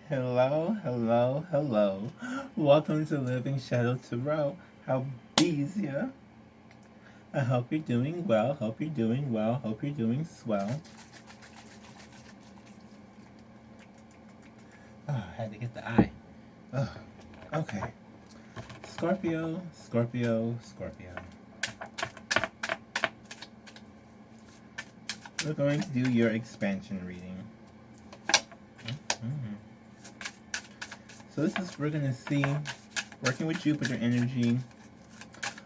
Hello, hello, hello. Welcome to Living Shadow Tarot. How bees ya? I hope you're doing well. Hope you're doing well. Hope you're doing swell. Oh, I had to get the eye. Oh, okay. Scorpio, Scorpio, Scorpio. We're going to do your expansion reading. So we're going to see, working with Jupiter energy,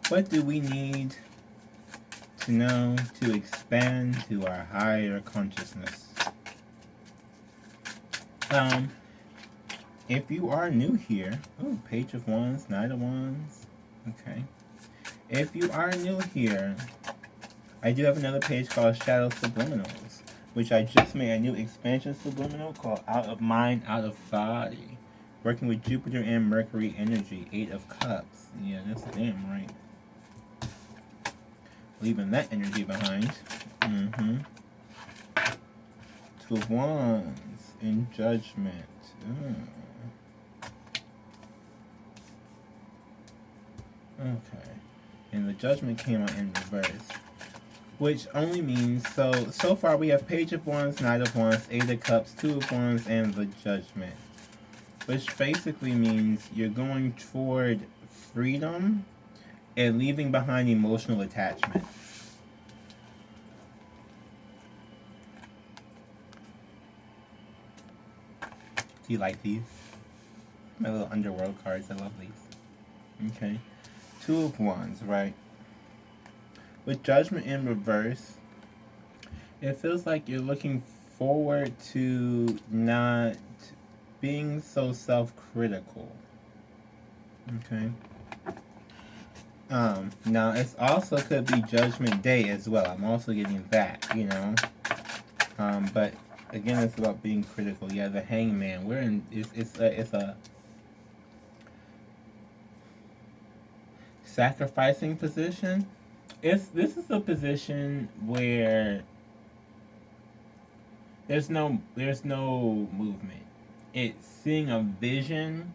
what do we need to know to expand to our higher consciousness? If you are new here, Page of Wands, Knight of Wands, okay. If you are new here, I do have another page called Shadow Subliminals, which I just made a new expansion subliminal called Out of Mind, Out of Body. Working with Jupiter and Mercury energy, 8 of Cups. Yeah, that's damn right. Leaving that energy behind. 2 of Wands in Judgment. Okay. And the Judgment came out in reverse. Which only means, so far we have Page of Wands, Knight of Wands, 8 of Cups, 2 of Wands, and the Judgment. Which basically means you're going toward freedom and leaving behind emotional attachment. Do you like these? My little underworld cards, I love these. Okay. 2 of Wands, right? With Judgment in reverse, it feels like you're looking forward to not being so self-critical. Okay. Now it also could be Judgment Day as well. I'm also getting that, you know. But again, it's about being critical. Yeah, the Hangman. We're in. It's a sacrificing position. This is a position where there's no movement. It's seeing a vision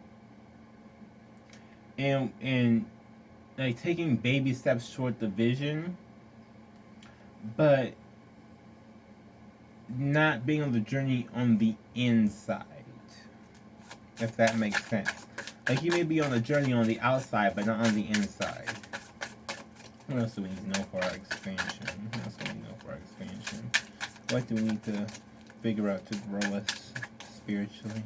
and like taking baby steps toward the vision, but not being on the journey on the inside, if that makes sense. Like you may be on the journey on the outside, but not on the inside. What else do we need to know for our expansion? What do we need to figure out to grow us spiritually?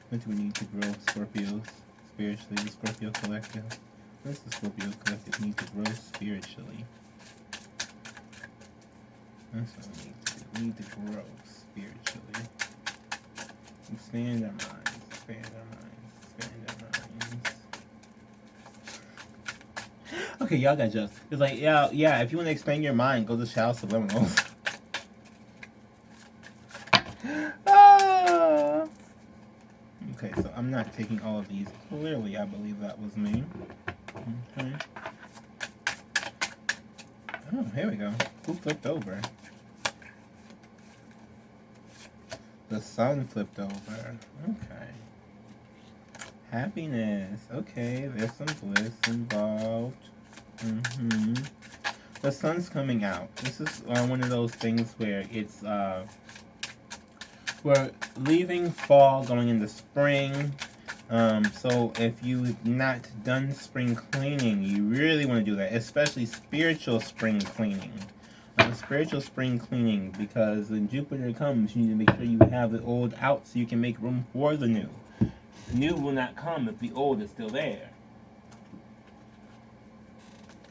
What do we need to grow Scorpios spiritually? The Scorpio Collective. What does the Scorpio Collective need to grow spiritually? That's what we need to do. We need to grow spiritually. Expand our minds. Expand our minds. Expand our minds. Okay, y'all got jokes. It's like, yeah, if you want to expand your mind, go to Shadow Subliminals. Okay, so I'm not taking all of these. Clearly, I believe that was me. Okay. Oh, here we go. Who flipped over? The sun flipped over. Okay. Happiness. Okay, there's some bliss involved. The sun's coming out. This is one of those things where it's we're leaving fall, going into spring. So if you've not done spring cleaning, you really want to do that, especially spiritual spring cleaning. Spiritual spring cleaning, because when Jupiter comes, you need to make sure you have the old out so you can make room for the new. The new will not come if the old is still there.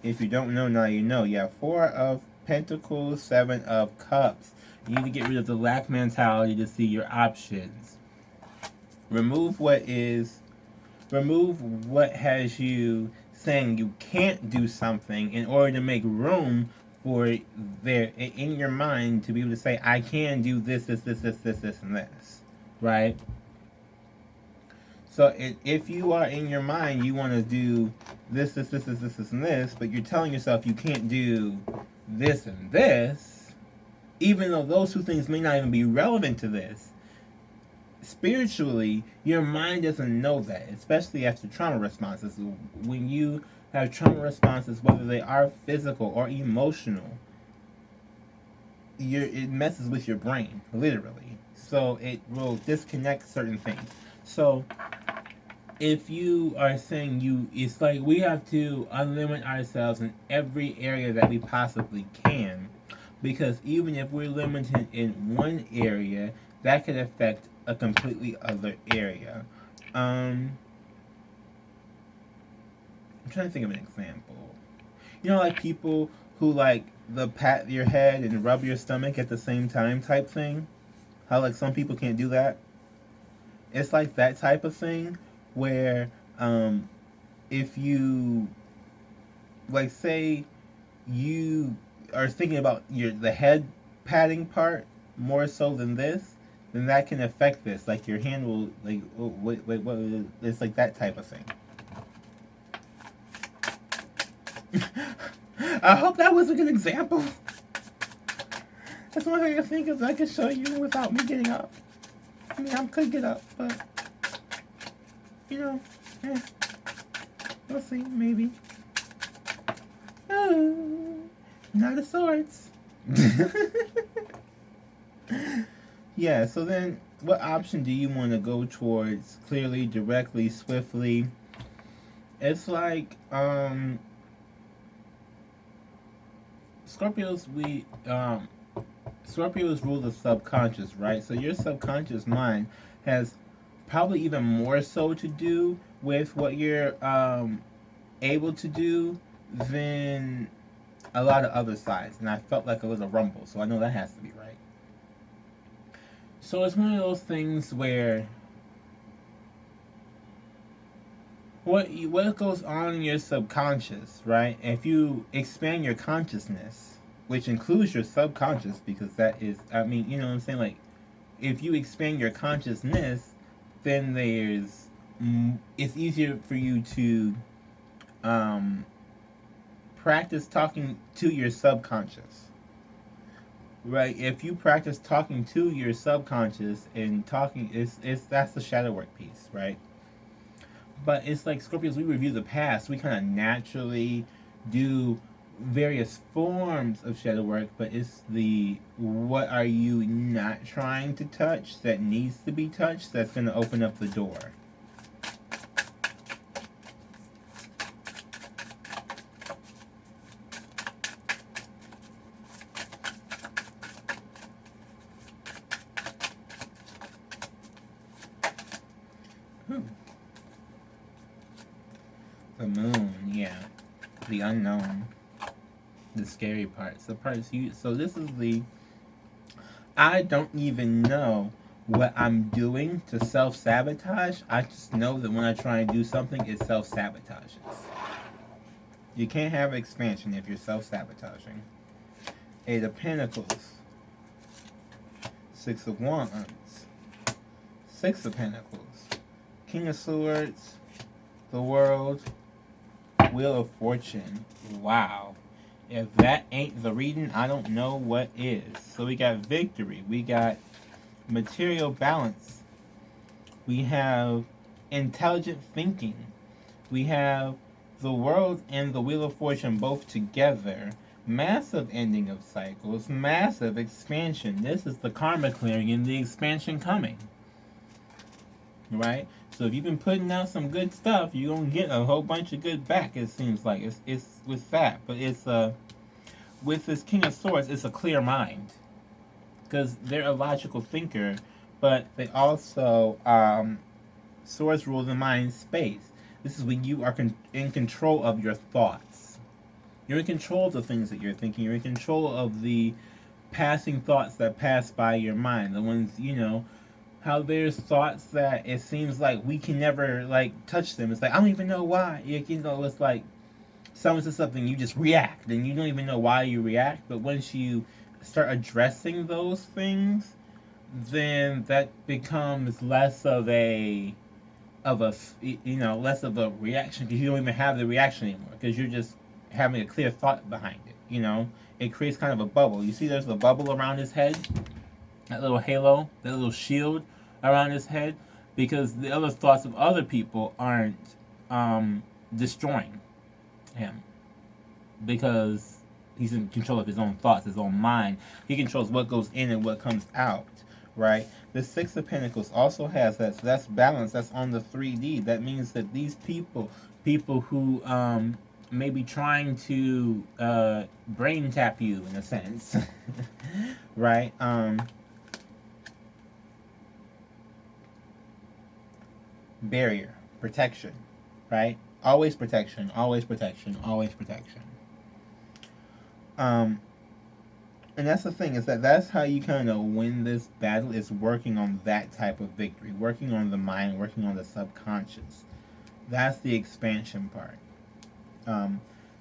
If you don't know, now you know. You have 4 of Pentacles, 7 of Cups. You need to get rid of the lack mentality to see your options. Remove what has you saying you can't do something in order to make room for there in your mind to be able to say, I can do this, and this, right? So if you are in your mind, you want to do this, and this, but you're telling yourself you can't do this and this, even though those two things may not even be relevant to this, spiritually, your mind doesn't know that, especially after trauma responses. When you have trauma responses, whether they are physical or emotional, it messes with your brain, literally. So it will disconnect certain things. So if you are saying it's like we have to unlimit ourselves in every area that we possibly can, because even if we're limited in one area, that could affect a completely other area. I'm trying to think of an example. Like people who like the pat your head and rub your stomach at the same time type thing. How like some people can't do that. It's like that type of thing where if you like say you are thinking about the head patting part more so than this, then that can affect this. Like your hand will like wait what it's like that type of thing. I hope that was a good example. That's one thing I think of that I can show you without me getting up. I mean, I could get up, but we'll see, maybe. Oh, not of sorts. Yeah, so then what option do you want to go towards? Clearly, directly, swiftly? It's like, Scorpios, Scorpios rule the subconscious, right? So your subconscious mind has probably even more so to do with what you're able to do than a lot of other sides. And I felt like a little rumble, so I know that has to be right. So it's one of those things where what goes on in your subconscious, right? If you expand your consciousness, which includes your subconscious, because that is, I mean, you know what I'm saying? Like, if you expand your consciousness, then it's easier for you to practice talking to your subconscious, right? If you practice talking to your subconscious and talking, that's the shadow work piece, right? But it's like Scorpios, we review the past. We kind of naturally do various forms of shadow work, but it's the what are you not trying to touch that needs to be touched that's going to open up the door. The moon, yeah. The unknown. The scary parts. The parts so this is I don't even know what I'm doing to self-sabotage. I just know that when I try and do something, it self-sabotages. You can't have expansion if you're self-sabotaging. 8 of Pentacles. 6 of Wands. 6 of Pentacles. King of Swords. The World. Wheel of Fortune. Wow. If that ain't the reading, I don't know what is. So we got victory. We got material balance. We have intelligent thinking. We have the World and the Wheel of Fortune both together. Massive ending of cycles. Massive expansion. This is the karma clearing and the expansion coming. Right? So if you've been putting out some good stuff, you're going to get a whole bunch of good back, it seems like. It's with that. But it's with this King of Swords, it's a clear mind. Because they're a logical thinker, but they also, Swords rule the mind space. This is when you are in control of your thoughts. You're in control of the things that you're thinking. You're in control of the passing thoughts that pass by your mind. The ones, how there's thoughts that it seems like we can never touch them. It's like I don't even know why. It's like someone says something, you just react, and you don't even know why you react. But once you start addressing those things, then that becomes less of a less of a reaction, because you don't even have the reaction anymore, because you're just having a clear thought behind it. It creates kind of a bubble. You see, there's a bubble around his head. That little halo, that little shield around his head because the other thoughts of other people aren't destroying him because he's in control of his own thoughts, his own mind. He controls what goes in and what comes out, right? The Six of Pentacles also has that, so that's balance. That's on the 3D. That means that these people who may be trying to brain tap you in a sense, right? Barrier, protection, right? Always protection, always protection, always protection. And that's the thing, is that that's how you kind of win this battle, is working on that type of victory, working on the mind, working on the subconscious. That's the expansion part.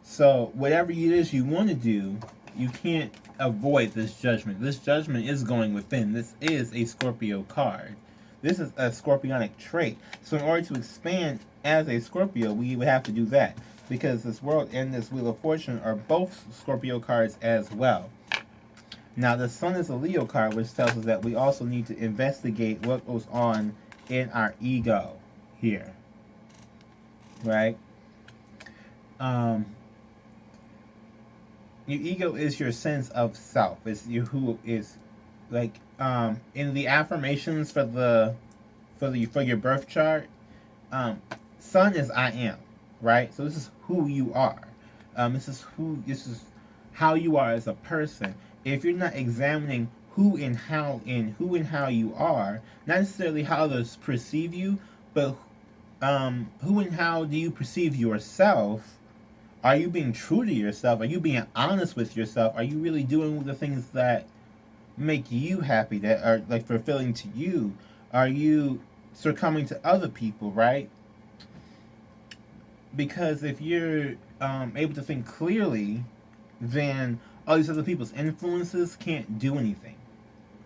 So whatever it is you want to do, you can't avoid this judgment. This judgment is going within. This is a Scorpio card. This is a Scorpionic trait. So in order to expand as a Scorpio, we would have to do that. Because this world and this Wheel of Fortune are both Scorpio cards as well. Now the Sun is a Leo card, which tells us that we also need to investigate what goes on in our ego here. Right? Your ego is your sense of self. It's you who is like in the affirmations for your birth chart. Sun is I am, right? So this is who you are. This is how you are as a person. If you're not examining who and how you are, not necessarily how others perceive you, but who and how do you perceive yourself? Are you being true to yourself? Are you being honest with yourself? Are you really doing the things that make you happy, that are like fulfilling to you? Are you succumbing to other people, right? Because if you're able to think clearly, then all these other people's influences can't do anything,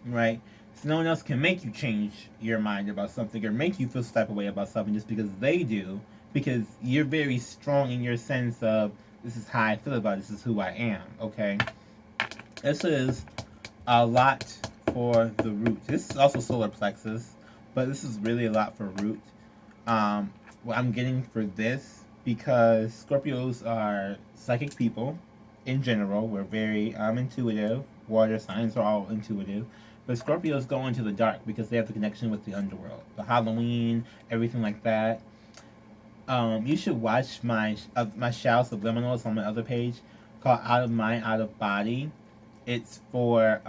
right? So no one else can make you change your mind about something or make you feel some type of way about something just because they do, because you're very strong in your sense of, this is how I feel about it, this is who I am, okay? This is a lot for the root. This is also solar plexus, but this is really a lot for root. What I'm getting for this, because Scorpios are psychic people in general. We're very intuitive. Water signs are all intuitive. But Scorpios go into the dark because they have the connection with the underworld. The Halloween, everything like that. You should watch my Shao Subliminals on my other page called Out of Mind, Out of Body. It's for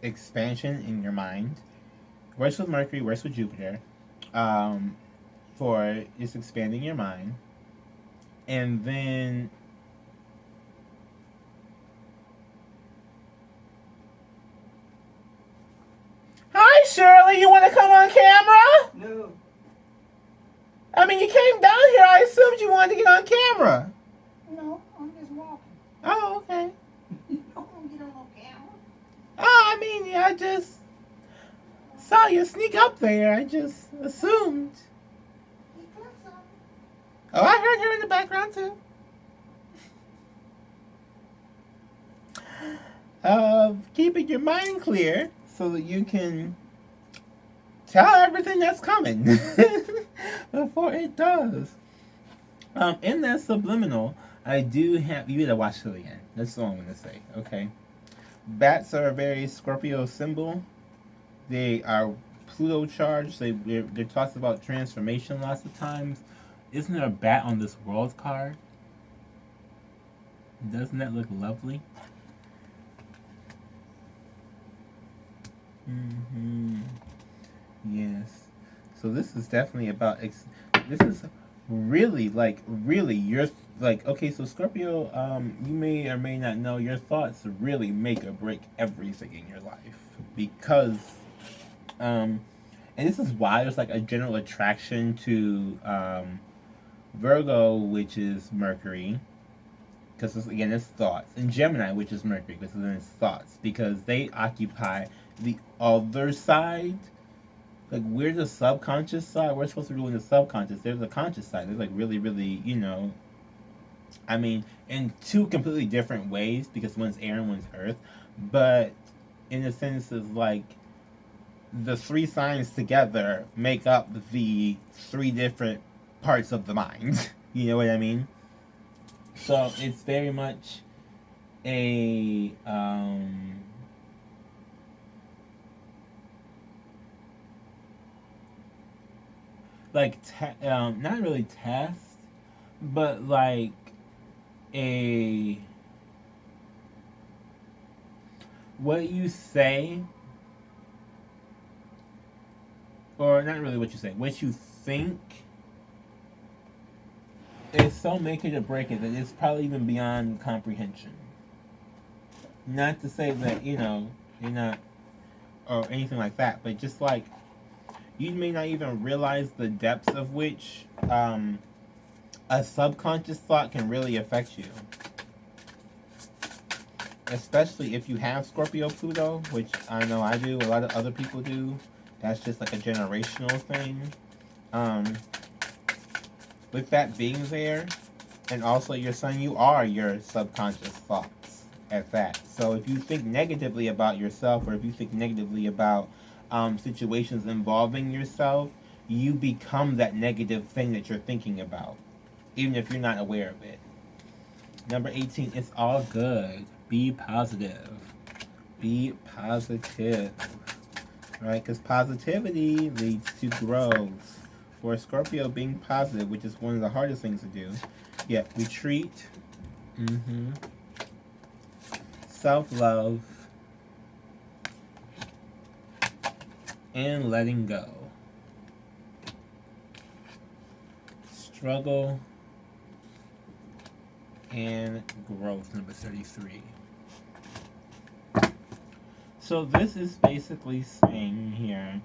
expansion in your mind. Works with Mercury, works with Jupiter. For just expanding your mind. And then hi Shirley, you want to come on camera? No. I mean, you came down here, I assumed you wanted to get on camera. No, I'm just walking. Oh, okay. You don't want to get on no camera. Oh, I mean, yeah, I just saw you sneak up there. I just assumed. He put something. Oh, I heard her in the background too. Keeping your mind clear so that you can tell everything that's coming before it does. In that subliminal, I do have, you gotta watch till the end. That's all I'm gonna say, okay? Bats are a very Scorpio symbol. They are Pluto charged. They're talks about transformation lots of times. Isn't there a bat on this world card? Doesn't that look lovely? Yes. So this is definitely about this is really you're like, okay, so Scorpio, you may or may not know your thoughts really make or break everything in your life, because and this is why there's like a general attraction to Virgo, which is Mercury, because again it's thoughts, and Gemini, which is Mercury, because then it's thoughts, because they occupy the other side. Like, we're the subconscious side. We're supposed to be doing the subconscious. There's the conscious side. There's like really, really, I mean, in two completely different ways, because one's air and one's earth. But in the sense of like, the three signs together make up the three different parts of the mind. You know what I mean? So it's very much a like not really test, but like a what you say, or not really what you say, what you think is so make it or break it that it's probably even beyond comprehension. Not to say that, you know, you're not, or anything like that, but just like, you may not even realize the depths of which a subconscious thought can really affect you. Especially if you have Scorpio Pluto, which I know I do, a lot of other people do. That's just like a generational thing. With that being there, and also your sun, you are your subconscious thoughts at that. So if you think negatively about yourself, or if you think negatively about situations involving yourself, you become that negative thing that you're thinking about, even if you're not aware of it. Number 18, it's all good. Be positive. Be positive. Right? Because positivity leads to growth. For Scorpio, being positive, which is one of the hardest things to do. Yeah, retreat. Self-love. And letting go. Struggle and growth, number 33. So this is basically saying here,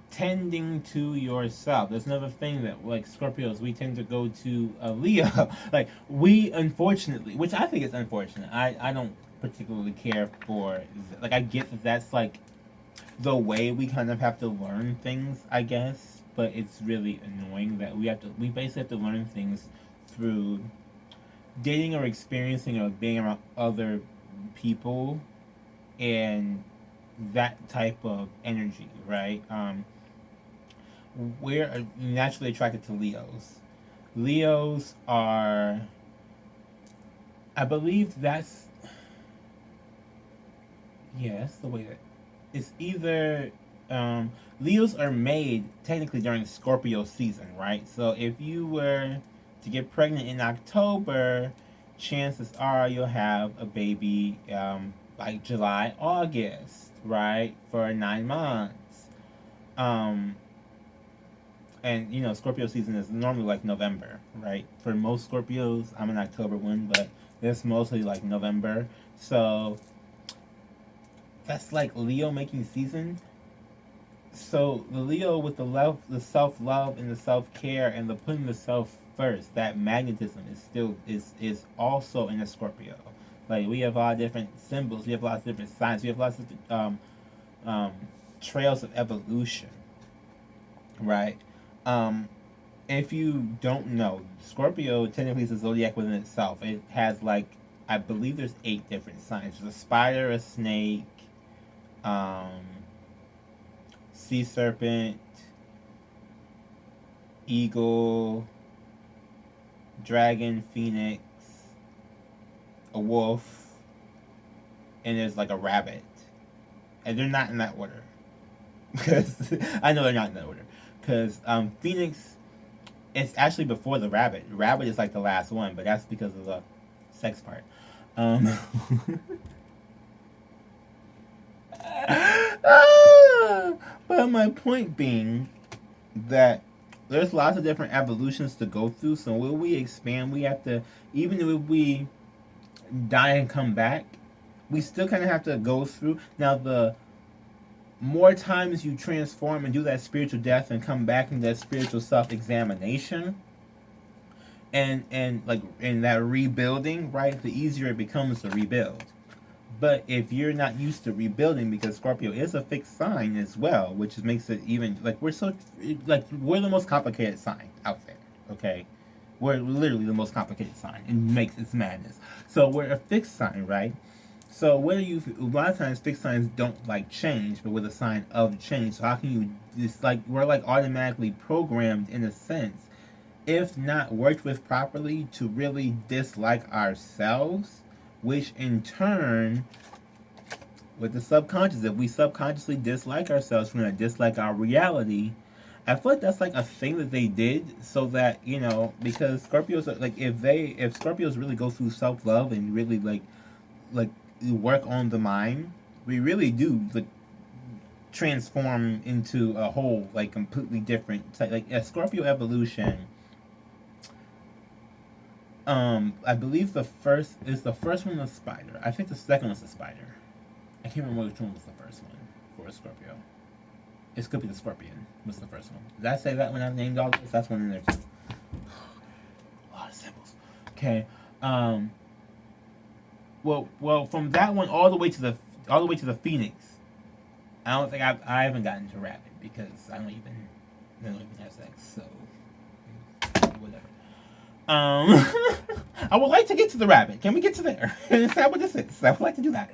tending to yourself. There's another thing that, like Scorpios, we tend to go to a Leo. Like, we unfortunately, which I think is unfortunate. I don't particularly care for, like, I get that that's like the way we kind of have to learn things, I guess. But it's really annoying that we basically have to learn things through dating or experiencing or being around other people and that type of energy, right? We're naturally attracted to Leos. Leos are, I believe that's the way that it's either Leos are made technically during Scorpio season, right? So if you were to get pregnant in October, chances are you'll have a baby like July, August, right? For 9 months. And you know, Scorpio season is normally like November, right? For most Scorpios, I'm an October one, but it's mostly like November. So that's like Leo making season. So the Leo with the love, the self-love and the self-care and the putting the self first, that magnetism is still is also in a Scorpio. Like, we have a lot of different symbols, we have lots of different signs, we have lots of trails of evolution, right? If you don't know, Scorpio technically is a zodiac within itself. It has like, I believe there's 8 different signs. There's a spider, a snake, sea serpent, eagle, dragon, phoenix, a wolf, and there's like a rabbit. And they're not in that order. Because I know they're not in that order. Because phoenix, it's actually before the rabbit. Rabbit is like the last one, but that's because of the sex part. But my point being that there's lots of different evolutions to go through. So when we expand, we have to, even if we die and come back, we still kind of have to go through. Now, the more times you transform and do that spiritual death and come back into that spiritual self-examination and like in that rebuilding, right, the easier it becomes to rebuild. But if you're not used to rebuilding, because Scorpio is a fixed sign as well, which makes it even like we're the most complicated sign out there. Okay, we're literally the most complicated sign, and makes its madness. So we're a fixed sign, right? So whether you, a lot of times fixed signs don't like change, but with a sign of change. So how can you, it's like we're like automatically programmed in a sense, if not worked with properly, to really dislike ourselves, which in turn, with the subconscious, if we subconsciously dislike ourselves, we're gonna dislike our reality. I feel like that's like a thing that they did so that, you know, because Scorpios are like, if Scorpios really go through self love and really like work on the mind, we really do like transform into a whole like completely different type, like a Scorpio evolution. I believe the first one was spider. I think the second was the spider. I can't remember which one was the first one for a Scorpio. It could be the scorpion was the first one. Did I say that when I named all this? That's one in there too. A lot of symbols. Okay. Well, from that one all the way to the Phoenix. I don't think I haven't gotten to rabbit because I don't even have sex. So whatever. I would like to get to the rabbit. Can we get to there? Is that what this is? I would like to do that.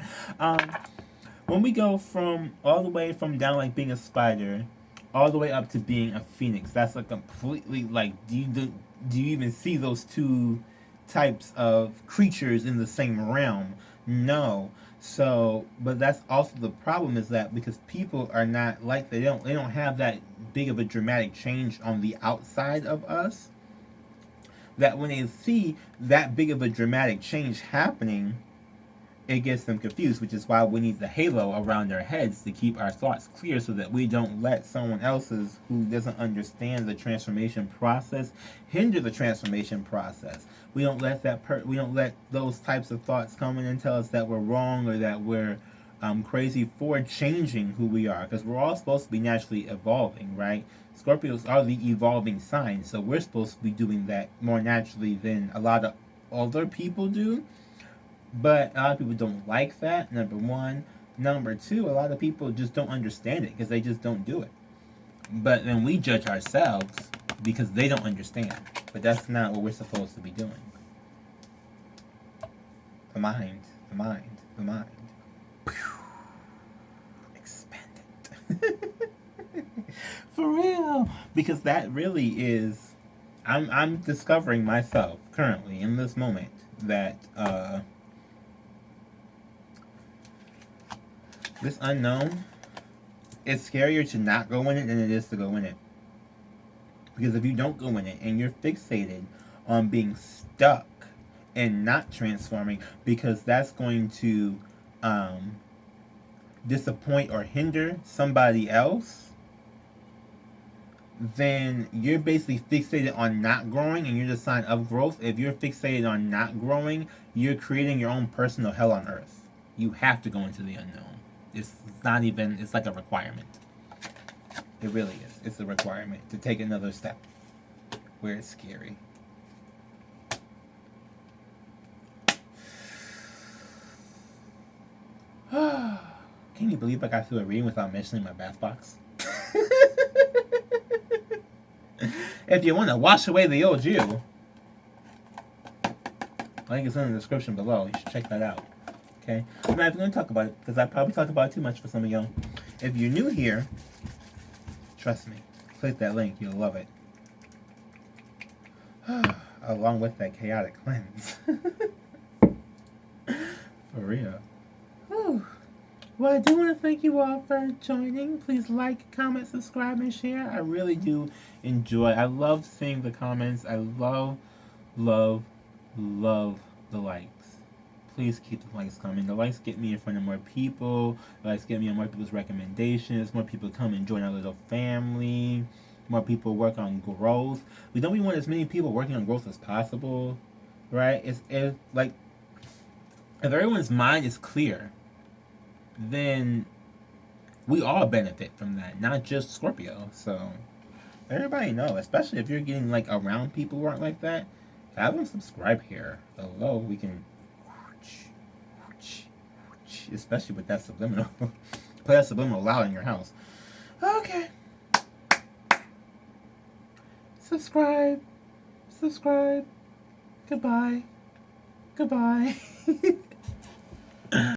When we go from all the way from down like being a spider, all the way up to being a phoenix, that's like completely like do you even see those two types of creatures in the same realm? No. So, but that's also the problem is that because people are not like they don't have that big of a dramatic change on the outside of us, that when they see that big of a dramatic change happening, it gets them confused, which is why we need the halo around our heads to keep our thoughts clear so that we don't let someone else's who doesn't understand the transformation process hinder the transformation process. We don't let we don't let those types of thoughts come in and tell us that we're wrong or that we're crazy for changing who we are, because we're all supposed to be naturally evolving, right? Scorpios are the evolving sign, so we're supposed to be doing that more naturally than a lot of other people do. But a lot of people don't like that, number one. Number two, a lot of people just don't understand it because they just don't do it. But then we judge ourselves because they don't understand. But that's not what we're supposed to be doing. The mind, the mind, the mind. Expand it. For real. Because that really is, I'm discovering myself currently in this moment that this unknown, it's scarier to not go in it than it is to go in it. Because if you don't go in it and you're fixated on being stuck and not transforming, because that's going to disappoint or hinder somebody else, then you're basically fixated on not growing and you're the sign of growth. If you're fixated on not growing, you're creating your own personal hell on earth. You have to go into the unknown. It's not even, it's like a requirement. It really is. It's a requirement to take another step where it's scary. Can you believe I got through a reading without mentioning my bath box? If you want to wash away the old you, link is in the description below. You should check that out. Okay? I'm not even going to talk about it because I probably talked about it too much for some of y'all. If you're new here, trust me, click that link. You'll love it. Along with that chaotic cleanse. For real. Whew. Well, I do want to thank you all for joining. Please like, comment, subscribe, and share. I really do enjoy. I love seeing the comments. I love, love, love the likes. Please keep the likes coming. The likes get me in front of more people. The likes get me on more people's recommendations. More people come and join our little family. More people work on growth. We want as many people working on growth as possible, right? It's like if everyone's mind is clear, then we all benefit from that, not just Scorpio. So everybody know, especially if you're getting like around people who aren't like that, have them subscribe here. Hello, we can, especially with that subliminal. Play that subliminal loud in your house. Okay. Subscribe. Goodbye.